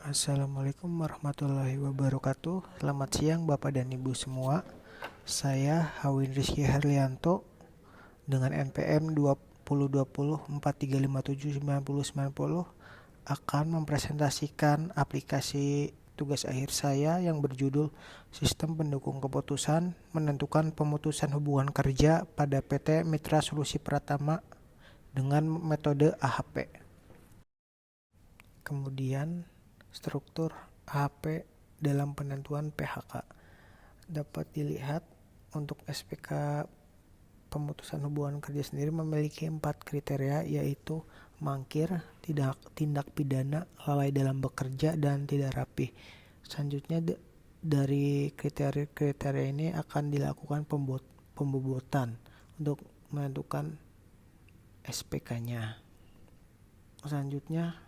Assalamualaikum warahmatullahi wabarakatuh. Selamat siang Bapak dan Ibu semua. Saya Hawin Rizky Herlianto dengan NPM 2020 435799090 akan mempresentasikan aplikasi tugas akhir saya yang berjudul Sistem Pendukung Keputusan Menentukan Pemutusan Hubungan Kerja pada PT Mitra Solusi Pratama dengan metode AHP. Kemudian struktur AHP dalam penentuan PHK dapat dilihat untuk SPK pemutusan hubungan kerja sendiri memiliki 4 kriteria, yaitu mangkir, tindak pidana, lalai dalam bekerja, dan tidak rapih. Selanjutnya dari kriteria ini akan dilakukan pembobotan untuk menentukan SPK-nya. Selanjutnya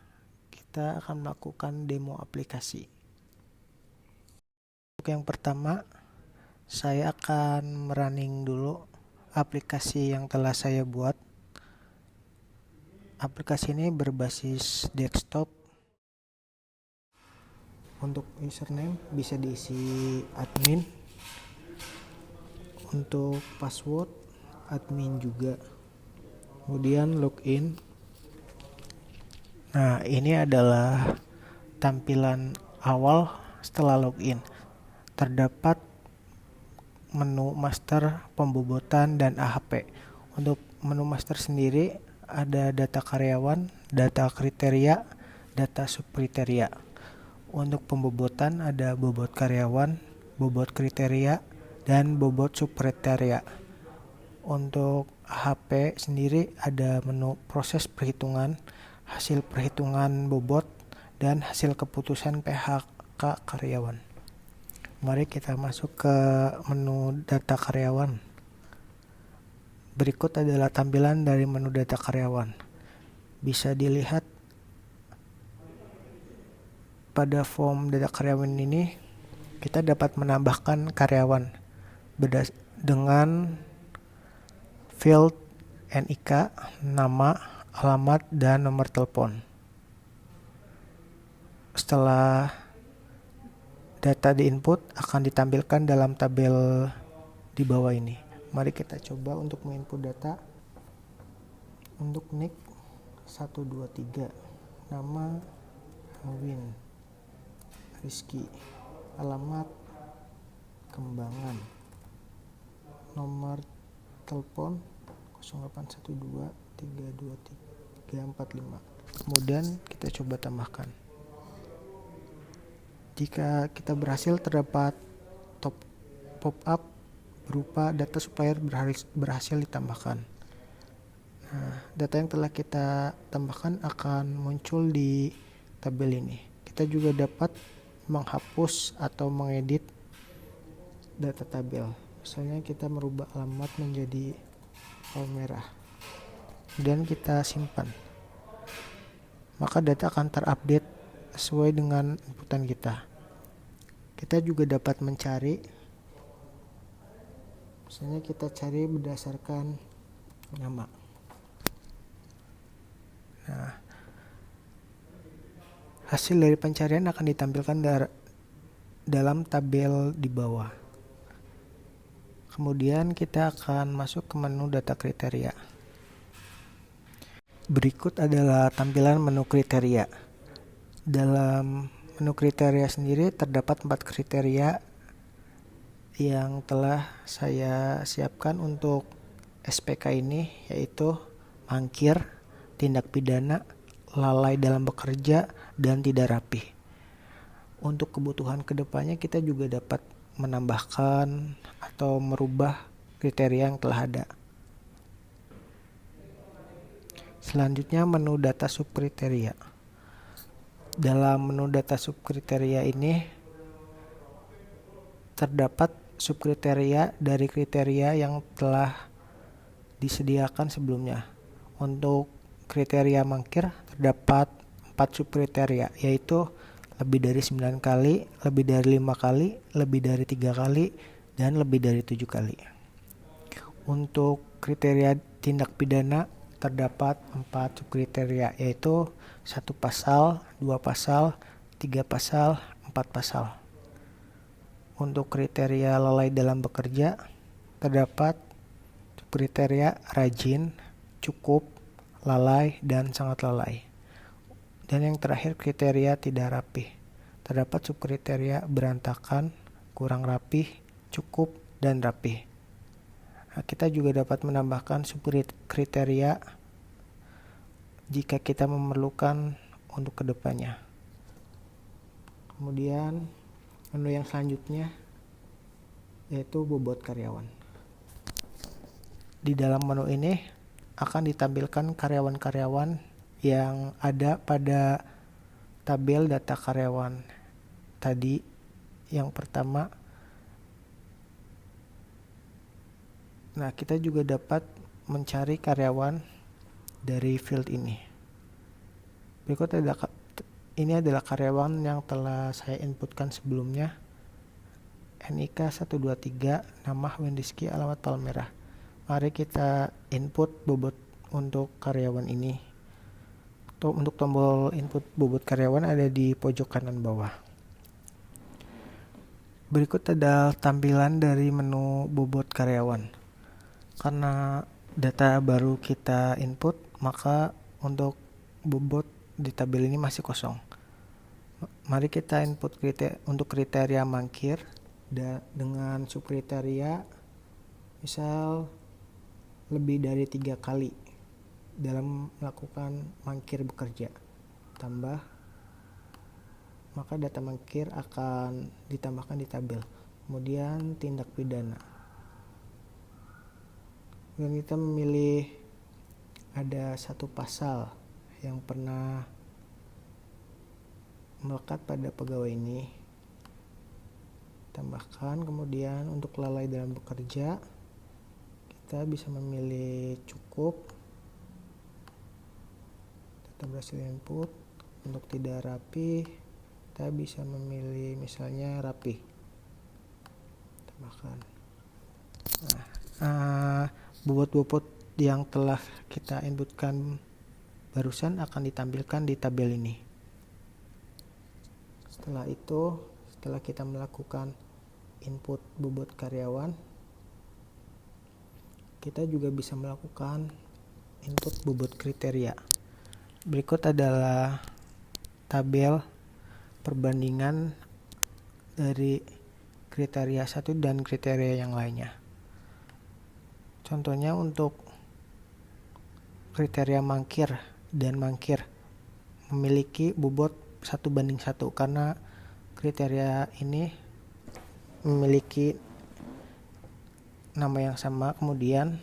kita akan melakukan demo aplikasi. Untuk yang pertama, saya akan merunning dulu aplikasi yang telah saya buat. Aplikasi ini berbasis desktop. Untuk username bisa diisi admin. Untuk password admin juga. Kemudian login. Nah, ini adalah tampilan awal setelah login. Terdapat menu master, pembobotan, dan AHP. Untuk menu master sendiri ada data karyawan, data kriteria, data subkriteria. Untuk pembobotan ada bobot karyawan, bobot kriteria, dan bobot subkriteria. Untuk AHP sendiri ada menu proses perhitungan, hasil perhitungan bobot, dan hasil keputusan PHK karyawan. Mari kita masuk ke menu data karyawan. Berikut adalah tampilan dari menu data karyawan. Bisa dilihat pada form data karyawan ini kita dapat menambahkan karyawan dengan field NIK, nama, alamat, dan nomor telepon. Setelah data diinput akan ditampilkan dalam tabel di bawah ini. Mari kita coba untuk menginput data. Untuk nick 123, nama Hawin Rizky, alamat Kembangan, nomor telepon 0812 323 345. Kemudian kita coba tambahkan. Jika kita berhasil, terdapat pop-up berupa data supplier berhasil ditambahkan. Nah, data yang telah kita tambahkan akan muncul di tabel ini. Kita juga dapat menghapus atau mengedit data tabel. Misalnya kita merubah alamat menjadi Palmerah. Kemudian kita simpan. Maka data akan terupdate sesuai dengan inputan kita. Kita juga dapat mencari. Misalnya kita cari berdasarkan nama. Nah, hasil dari pencarian akan ditampilkan dalam tabel di bawah. Kemudian kita akan masuk ke menu data kriteria. Berikut adalah tampilan menu kriteria. Dalam menu kriteria sendiri terdapat 4 kriteria yang telah saya siapkan untuk SPK ini, yaitu mangkir, tindak pidana, lalai dalam bekerja, dan tidak rapih. Untuk kebutuhan kedepannya kita juga dapat menambahkan atau merubah kriteria yang telah ada. Selanjutnya menu data subkriteria. Dalam menu data subkriteria ini terdapat subkriteria dari kriteria yang telah disediakan sebelumnya. Untuk kriteria mangkir terdapat 4 subkriteria, yaitu lebih dari 9 kali, lebih dari 5 kali, lebih dari 3 kali, dan lebih dari 7 kali. Untuk kriteria tindak pidana terdapat 4 subkriteria, yaitu 1 pasal, 2 pasal, 3 pasal, 4 pasal. Untuk kriteria lalai dalam bekerja, terdapat kriteria rajin, cukup, lalai, dan sangat lalai. Dan yang terakhir kriteria tidak rapih. Terdapat subkriteria berantakan, kurang rapih, cukup, dan rapih. Nah, kita juga dapat menambahkan subkriteria jika kita memerlukan untuk kedepannya. Kemudian menu yang selanjutnya yaitu bobot karyawan. Di dalam menu ini akan ditampilkan karyawan-karyawan yang ada pada tabel data karyawan tadi. Yang pertama, nah kita juga dapat mencari karyawan dari field ini. Berikut ini adalah karyawan yang telah saya inputkan sebelumnya. NIK 123, nama Wendiski, alamat Palmerah. Mari kita input bobot untuk karyawan ini. Untuk tombol input bobot karyawan ada di pojok kanan bawah. Berikut ada tampilan dari menu bobot karyawan. Karena data baru kita input, maka untuk bobot di tabel ini masih kosong. Mari kita input untuk kriteria mangkir dengan subkriteria misal lebih dari 3 kali dalam melakukan mangkir bekerja, tambah, maka data mangkir akan ditambahkan di tabel. Kemudian tindak pidana, dan kita memilih ada satu pasal yang pernah melekat pada pegawai ini, tambahkan. Kemudian untuk lalai dalam bekerja, kita bisa memilih cukup, data berhasil input. Untuk tidak rapi, kita bisa memilih misalnya rapi, tambahkan. Bobot-bobot yang telah kita inputkan barusan akan ditampilkan di tabel ini. Setelah itu, setelah kita melakukan input bobot karyawan, kita juga bisa melakukan input bobot kriteria. Berikut adalah tabel perbandingan dari kriteria 1 dan kriteria yang lainnya. Contohnya untuk kriteria mangkir dan mangkir memiliki bobot 1:1 karena kriteria ini memiliki nama yang sama. Kemudian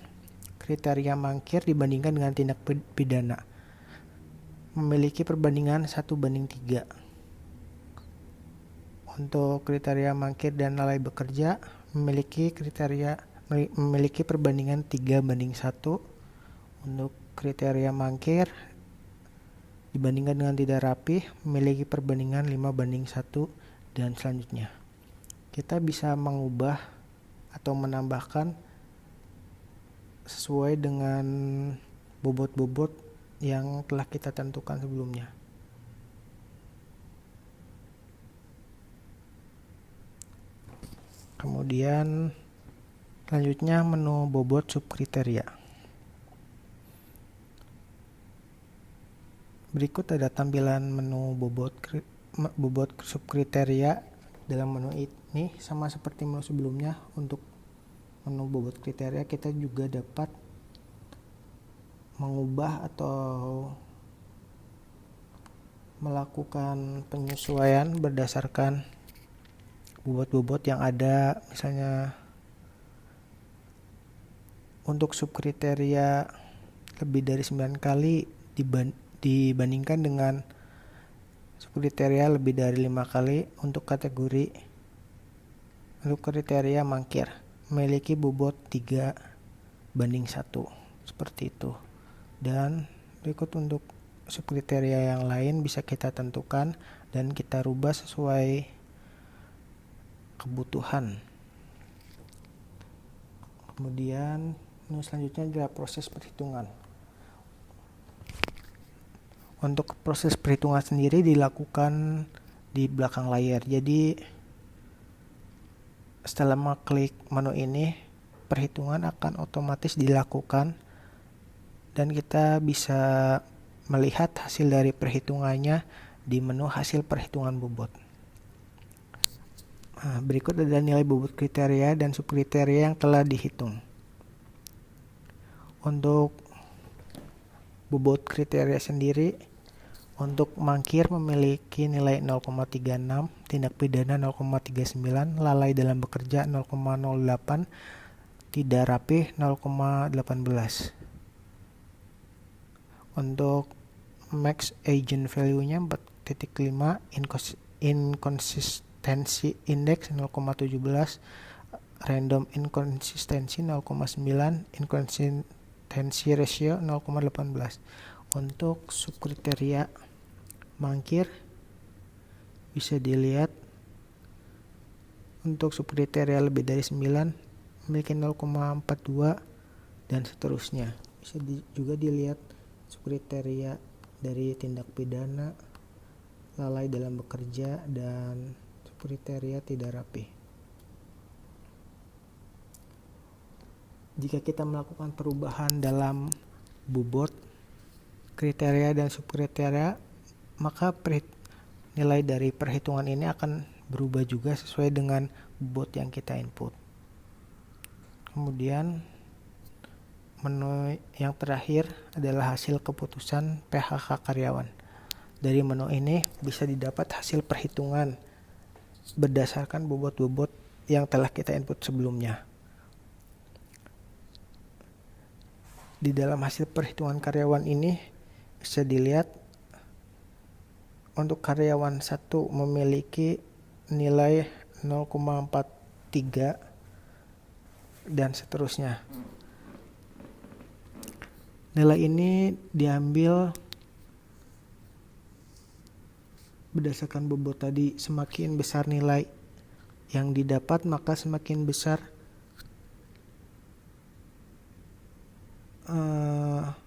kriteria mangkir dibandingkan dengan tindak pidana memiliki perbandingan 1:3. Untuk kriteria mangkir dan lalai bekerja memiliki perbandingan 3:1. Untuk kriteria mangkir dibandingkan dengan tidak rapih memiliki perbandingan 5:1 dan selanjutnya. Kita bisa mengubah atau menambahkan sesuai dengan bobot-bobot yang telah kita tentukan sebelumnya. Kemudian selanjutnya menu bobot subkriteria. Berikut ada tampilan menu bobot subkriteria dalam menu ini. Sama seperti menu sebelumnya, untuk menu bobot kriteria kita juga dapat mengubah atau melakukan penyesuaian berdasarkan bobot-bobot yang ada. Misalnya untuk subkriteria lebih dari 9 kali dibandingkan dengan subkriteria lebih dari 5 kali. Untuk kriteria mangkir memiliki bobot 3:1 seperti itu. Dan berikut untuk subkriteria yang lain bisa kita tentukan dan kita rubah sesuai kebutuhan. Kemudian selanjutnya adalah proses perhitungan. Untuk proses perhitungan sendiri dilakukan di belakang layar. Jadi setelah mengklik menu ini, perhitungan akan otomatis dilakukan dan kita bisa melihat hasil dari perhitungannya di menu hasil perhitungan bobot. Nah, berikut ada nilai bobot kriteria dan subkriteria yang telah dihitung. Untuk bobot kriteria sendiri, untuk mangkir memiliki nilai 0,36, tindak pidana 0,39, lalai dalam bekerja 0,08, tidak rapih 0,18. Untuk max agent value-nya 4,5, inconsistency index 0,17, random inconsistency 0,9, inconsistency ratio 0,18. Untuk subkriteria mangkir bisa dilihat untuk subkriteria lebih dari 9 memiliki 0,42 dan seterusnya. Bisa juga dilihat subkriteria dari tindak pidana, lalai dalam bekerja, dan subkriteria tidak rapi. Jika kita melakukan perubahan dalam bobot, kriteria dan subkriteria, maka nilai dari perhitungan ini akan berubah juga sesuai dengan bobot yang kita input. Kemudian menu yang terakhir adalah hasil keputusan PHK karyawan. Dari menu ini bisa didapat hasil perhitungan berdasarkan bobot-bobot yang telah kita input sebelumnya. Di dalam hasil perhitungan karyawan ini bisa dilihat untuk karyawan 1 memiliki nilai 0,43 dan seterusnya. Nilai ini diambil berdasarkan bobot tadi. Semakin besar nilai yang didapat, maka semakin besar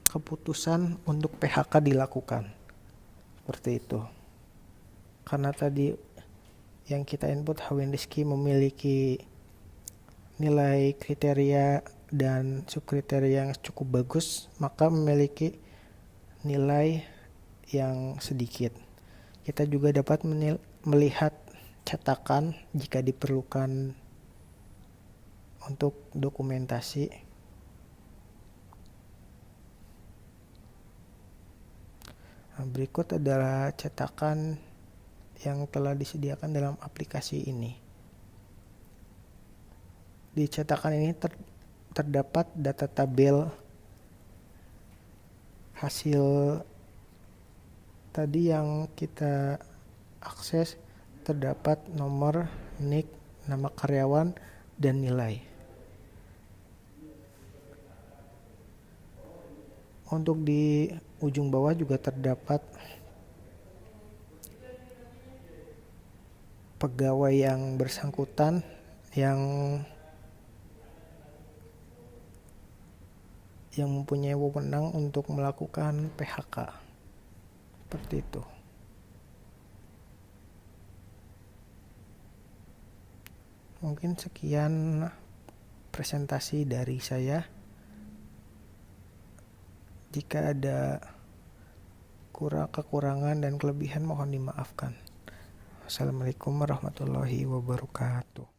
keputusan untuk PHK dilakukan. Seperti itu. Karena tadi yang kita input Hawin Rizky memiliki nilai kriteria dan subkriteria yang cukup bagus, maka memiliki nilai yang sedikit. Kita juga dapat melihat cetakan jika diperlukan untuk dokumentasi. Nah, berikut adalah cetakan yang telah disediakan dalam aplikasi ini. Di cetakan ini terdapat data tabel hasil tadi yang kita akses, terdapat nomor, nick, nama karyawan, dan nilai. Untuk di ujung bawah juga terdapat pegawai yang bersangkutan yang mempunyai wewenang untuk melakukan PHK. Seperti itu. Mungkin sekian presentasi dari saya. Jika ada kekurangan dan kelebihan mohon dimaafkan. Assalamualaikum warahmatullahi wabarakatuh.